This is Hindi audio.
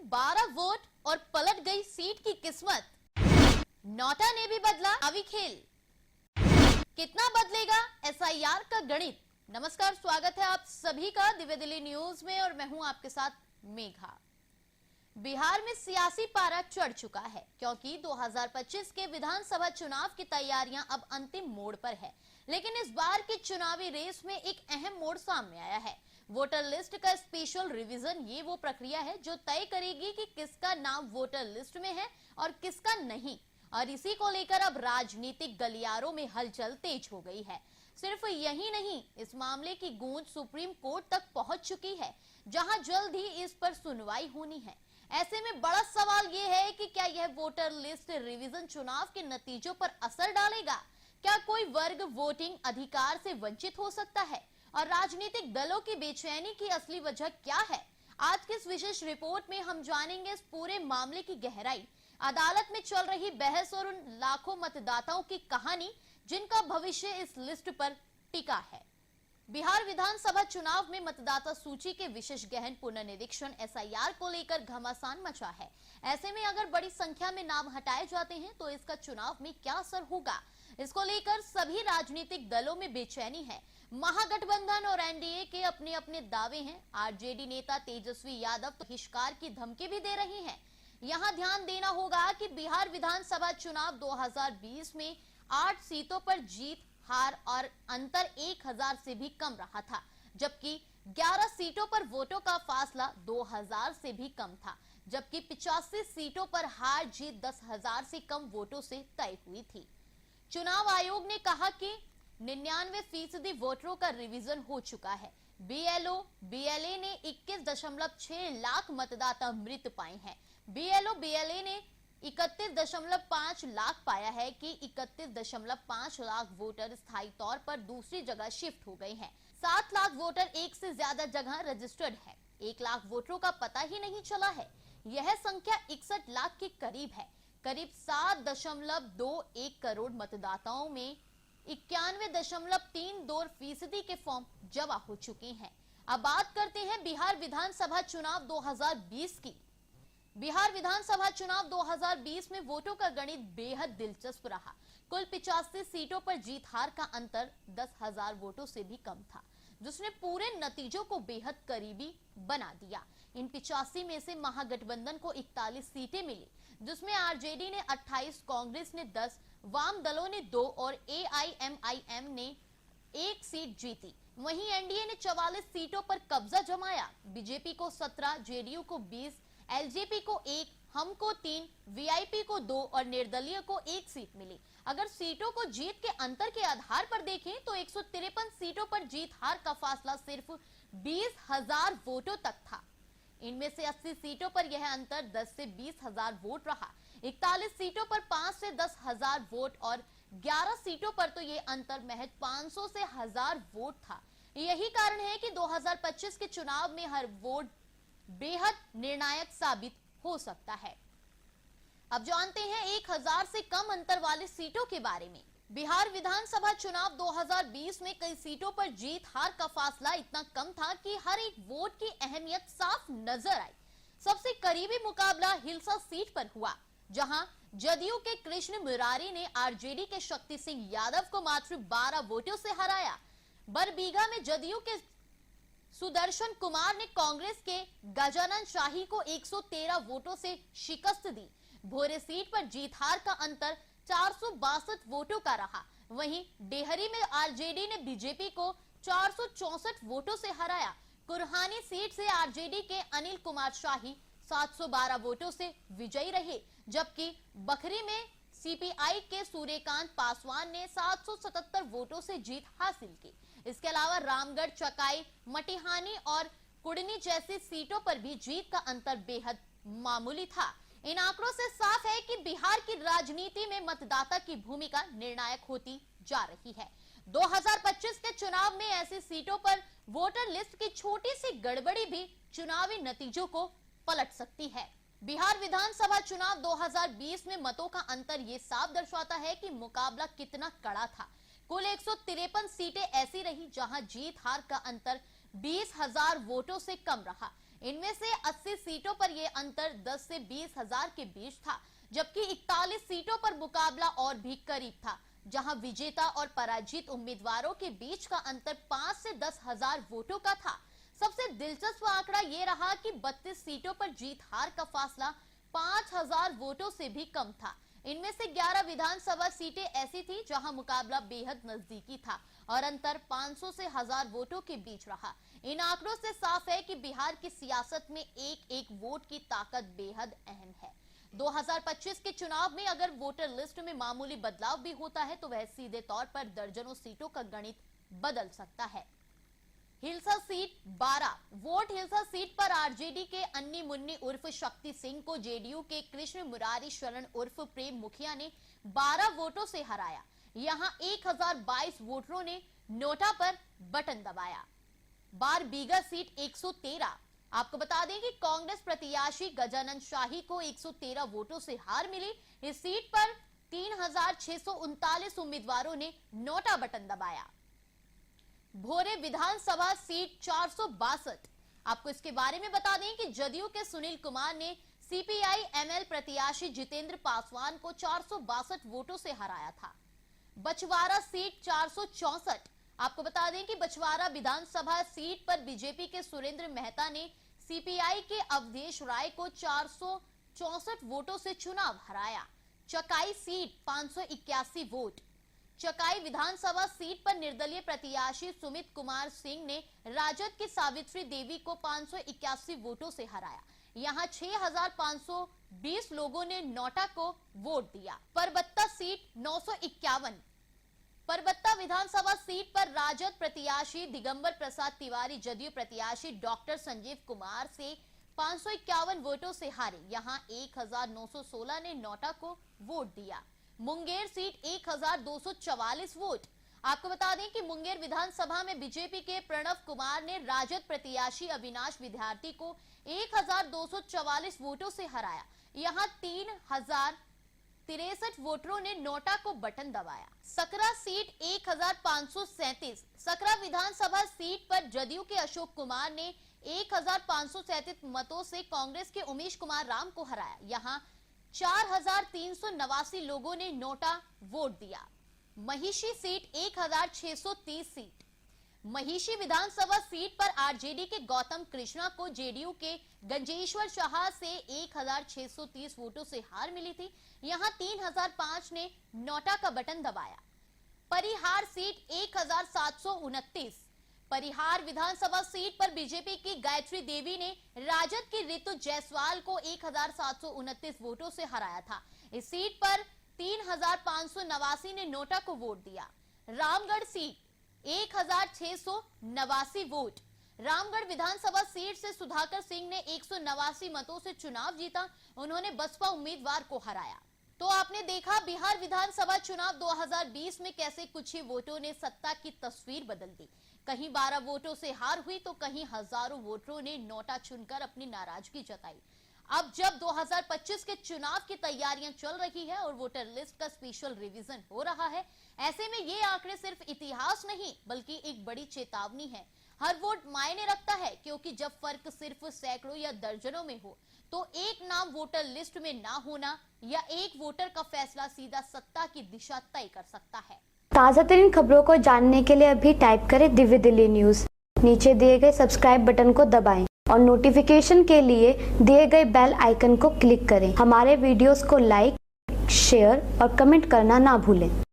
12 वोट और पलट गई सीट की किस्मत। नोटा ने भी बदला अभी खेल। कितना बदलेगा एसआईआर का गणित। नमस्कार, स्वागत है आप सभी का दिव्य दिल्ली न्यूज में और मैं हूं आपके साथ मेघा। बिहार में सियासी पारा चढ़ चुका है क्योंकि 2025 के विधानसभा चुनाव की तैयारियां अब अंतिम मोड़ पर है। लेकिन इस बार की चुनावी रेस में एक अहम मोड़ सामने आया है। वोटर लिस्ट का स्पेशल रिवीजन ये वो प्रक्रिया है जो तय करेगी कि किसका नाम वोटर लिस्ट में है और किसका नहीं। और इसी को लेकर अब राजनीतिक गलियारों में हलचल तेज हो गई है। सिर्फ यही नहीं, इस मामले की गूंज सुप्रीम कोर्ट तक पहुंच चुकी है, जहां जल्द ही इस पर सुनवाई होनी है। ऐसे में बड़ा सवाल ये है कि क्या यह वोटर लिस्ट रिवीजन चुनाव के नतीजों पर असर डालेगा। क्या कोई वर्ग वोटिंग अधिकार से वंचित हो सकता है और राजनीतिक दलों की बेचैनी की असली वजह क्या है। आज की इस विशेष रिपोर्ट में हम जानेंगे इस पूरे मामले की गहराई, अदालत में चल रही बहस और उन लाखों मतदाताओं की कहानी जिनका भविष्य इस लिस्ट पर टिका है। बिहार विधानसभा चुनाव में मतदाता सूची के विशेष गहन पुनर्निरीक्षण एसआईआर को लेकर घमासान मचा है। ऐसे में अगर बड़ी संख्या में नाम हटाए जाते हैं तो इसका चुनाव में क्या असर होगा, इसको लेकर सभी राजनीतिक दलों में बेचैनी है। महागठबंधन और एनडीए के अपने अपने दावे हैं। आरजेडी नेता तेजस्वी यादव तो बहिष्कार की धमकी भी दे रही हैं। यहाँ ध्यान देना होगा कि बिहार विधानसभा चुनाव 2020 में 8 सीटों पर जीत हार और अंतर 1000 से भी कम रहा था, जबकि 11 सीटों पर वोटों का फासला 2000 से भी कम था, जबकि 85 सीटों पर हार जीत 10,000 से कम वोटों से तय हुई थी। चुनाव आयोग ने कहा कि 99% वोटरों का रिवीजन हो चुका है। बीएलओ बीएलए ने 21.6 लाख मतदाता मृत पाए हैं। बीएलओ बीएलए ने 31.5 लाख पाया है कि 31.5 लाख वोटर स्थायी तौर पर दूसरी जगह शिफ्ट हो गए हैं। 7 लाख वोटर एक से ज्यादा जगह रजिस्टर्ड है। 1 लाख वोटरों का पता ही नहीं चला है। यह संख्या 61 लाख के करीब है। करीब 7.21 करोड़ मतदाताओं में 91.32% के फॉर्म जमा हो चुके हैं। अब बात करते हैं बिहार विधानसभा चुनाव 2020 की। बिहार विधानसभा चुनाव 2020 में वोटों का गणित बेहद दिलचस्प रहा। कुल 85 सीटों पर जीत हार का अंतर 10,000 वोटों से भी कम था, जिसने पूरे नतीजों को बेहद करीबी बना दिया। इन 85 में से महागठबंधन को 41 सीटें मिली, जिसमें आरजेडी ने 28, कांग्रेस ने 10, वाम दलों ने 2 और एआईएमआईएम ने 1 सीट जीती। वहीं एनडीए ने 44 सीटों पर कब्जा जमाया। बीजेपी को 17, जेडीयू को 20, एलजेपी को 1, हम को 3, वीआईपी को 2 और निर्दलीय को 1 सीट मिली। अगर सीटों को जीत के अंतर के आधार पर देखें तो 153 सीटों पर जीत हार का फासला सिर्फ 20,000 वोटों तक था। इनमें से 80 सीटों पर यह अंतर 10 से 20,000 वोट रहा। 41 सीटों पर 5 से 10,000 वोट और 11 सीटों पर तो ये अंतर महज 500 से 1000 वोट था। यही कारण है कि 2025 के चुनाव में हर वोट बेहद निर्णायक साबित हो सकता है। अब जानते हैं 1000 से कम अंतर वाली सीटों के बारे में। बिहार विधानसभा चुनाव 2020 में कई सीटों पर जीत हार का फासला इतना कम था कि हर एक वोट की अहमियत साफ नजर आई। सबसे करीबी मुकाबला हिलसा सीट पर हुआ, जहां जदयू के कृष्ण मुरारी ने आरजेडी के शक्ति सिंह यादव को मात्र 12 वोटों से हराया। बरबीघा में जदयू के सुदर्शन कुमार ने कांग्रेस के गजानन शाही को 113 वोटों से शिकस्त दी। भोरे सीट पर जीत हार का अंतर 462 वोटों का रहा। वहीं डेहरी में आरजेडी ने बीजेपी को 464 वोटों से हराया। कुरहानी सीट से आरजेडी के अनिल कुमार शाही 712 वोटों से विजयी रहे, जबकि बखरी में सीपीआई के सूर्यकांत पासवान ने 777 वोटों से जीत हासिल की। इसके अलावा रामगढ़, चकाई, मटिहानी और कुड़नी जैसी सीटों पर भी जीत का अंतर बेहद मामूली था। इन आंकड़ों से साफ है कि बिहार की राजनीति में मतदाता की भूमिका निर्णायक होती जा रही है। 2025 के चुनाव में ऐसी सीटों पर वोटर लिस्ट की छोटी सी गड़बड़ी भी चुनावी नतीजों को पलट सकती है। बिहार विधानसभा चुनाव 2020 में मतों का अंतर ये साफ दर्शाता है कि मुकाबला कितना कड़ा था। कुल 153 सीटें ऐसी रही जहां जीत हार का अंतर 20,000 वोटों से कम रहा। इनमें से 80 सीटों पर यह अंतर 10 से 20 हजार के बीच था, जबकि 41 सीटों पर मुकाबला और भी करीब था, जहां विजेता और पराजित उम्मीदवारों के बीच का अंतर 5 से 10 हजार वोटों का था। सबसे दिलचस्प आंकड़ा ये रहा कि 32 सीटों पर जीत हार का फासला 5000 वोटों से भी कम था। इनमें से 11 विधानसभा सीटें ऐसी थी जहां मुकाबला बेहद नजदीकी था और अंतर 500 से 1000 वोटों के बीच रहा। इन आंकड़ों से साफ है कि बिहार की सियासत में एक एक वोट की ताकत बेहद अहम है। 2025 के चुनाव में अगर वोटर लिस्ट में मामूली बदलाव भी होता है तो वह सीधे तौर पर दर्जनों सीटों का गणित बदल सकता है। Hilsa seat 12 vote. Hilsa seat पर आरजेडी के अन्नी मुन्नी उर्फ शक्ति सिंह को जेडीयू के कृष्ण मुरारी शरण उर्फ प्रेम मुखिया ने 12 वोटों से हराया। यहां 1022 वोटरों ने नोटा पर बटन दबाया। बारबीघा सीट 113। आपको बता दें कि कांग्रेस प्रत्याशी गजानन शाही को 113 वोटों से हार मिली। इस सीट पर 3639 उम्मीदवारों ने नोटा बटन दबाया। भोरे विधानसभा सीट 462। आपको इसके बारे में बता दें कि जदयू के सुनील कुमार ने सीपीआई एमएल प्रत्याशी जितेंद्र पासवान को 462 वोटों से हराया था। बछवाड़ा सीट 464। आपको बता दें कि बछवाड़ा विधानसभा सीट पर बीजेपी के सुरेंद्र मेहता ने सीपीआई के अवधेश राय को 464 वोटों से चुनाव हराया। Chakai seat 581 vote. चकाई विधानसभा सीट पर निर्दलीय प्रत्याशी सुमित कुमार सिंह ने राजद की सावित्री देवी को 581 वोटों से हराया। यहां 6520 लोगों ने नोटा को वोट दिया। परबत्ता सीट 951। परबत्ता विधानसभा सीट पर राजद प्रत्याशी दिगंबर प्रसाद तिवारी जदयू प्रत्याशी डॉक्टर संजीव कुमार से 551 वोटों से हारे। यहां 1916 ने नोटा को वोट दिया। Munger seat 1244 vote. आपको बता दें कि मुंगेर विधानसभा में बीजेपी के प्रणव कुमार ने राजद प्रत्याशी अविनाश विद्यार्थी को 1244 वोटों से हराया। यहां 3063 वोटरों ने नोटा को बटन दबाया। सकरा सीट 1537। सकरा विधानसभा सीट पर जदयू के अशोक कुमार ने 1537 मतों से कांग्रेस के उमेश कुमार राम को हराया। यहां 4389 लोगों ने नोटा वोट दिया। महिषी सीट 1630 सीट। महिषी विधानसभा सीट पर आरजेडी के गौतम कृष्णा को जेडीयू के गंजेश्वर शाह से 1630 वोटों से हार मिली थी। यहां 3005 ने नोटा का बटन दबाया। परिहार सीट 1729। परिहार विधानसभा सीट पर बीजेपी की गायत्री देवी ने राजद की ऋतु जायसवाल को 1729 वोटों से हराया था। इस सीट पर 3589 ने नोटा को वोट दिया। Ramgarh seat 1689 vote. रामगढ़ विधानसभा सीट से सुधाकर सिंह ने 189 मतों से चुनाव जीता। उन्होंने बसपा उम्मीदवार को हराया। तो आपने देखा बिहार विधानसभा चुनाव 2020 में कैसे कुछ ही वोटों ने सत्ता की तस्वीर बदल दी। कहीं 12 वोटों से हार हुई तो कहीं हजारों वोटरों ने नोटा चुनकर अपनी नाराजगी जताई। अब जब 2025 के चुनाव की तैयारियां चल रही है और वोटर लिस्ट का स्पेशल रिवीजन हो रहा है, ऐसे में ये आंकड़े सिर्फ इतिहास नहीं बल्कि एक बड़ी चेतावनी है। हर वोट मायने रखता है, क्योंकि जब फर्क सिर्फ सैकड़ों या दर्जनों में हो तो एक नाम वोटर लिस्ट में ना होना या एक वोटर का फैसला सीधा सत्ता की दिशा तय कर सकता है। ताज़ा तरीन खबरों को जानने के लिए अभी टाइप करें दिव्य दिल्ली न्यूज। नीचे दिए गए सब्सक्राइब बटन को दबाएं और नोटिफिकेशन के लिए दिए गए बेल आइकन को क्लिक करें। हमारे वीडियोस को लाइक, शेयर और कमेंट करना ना भूलें।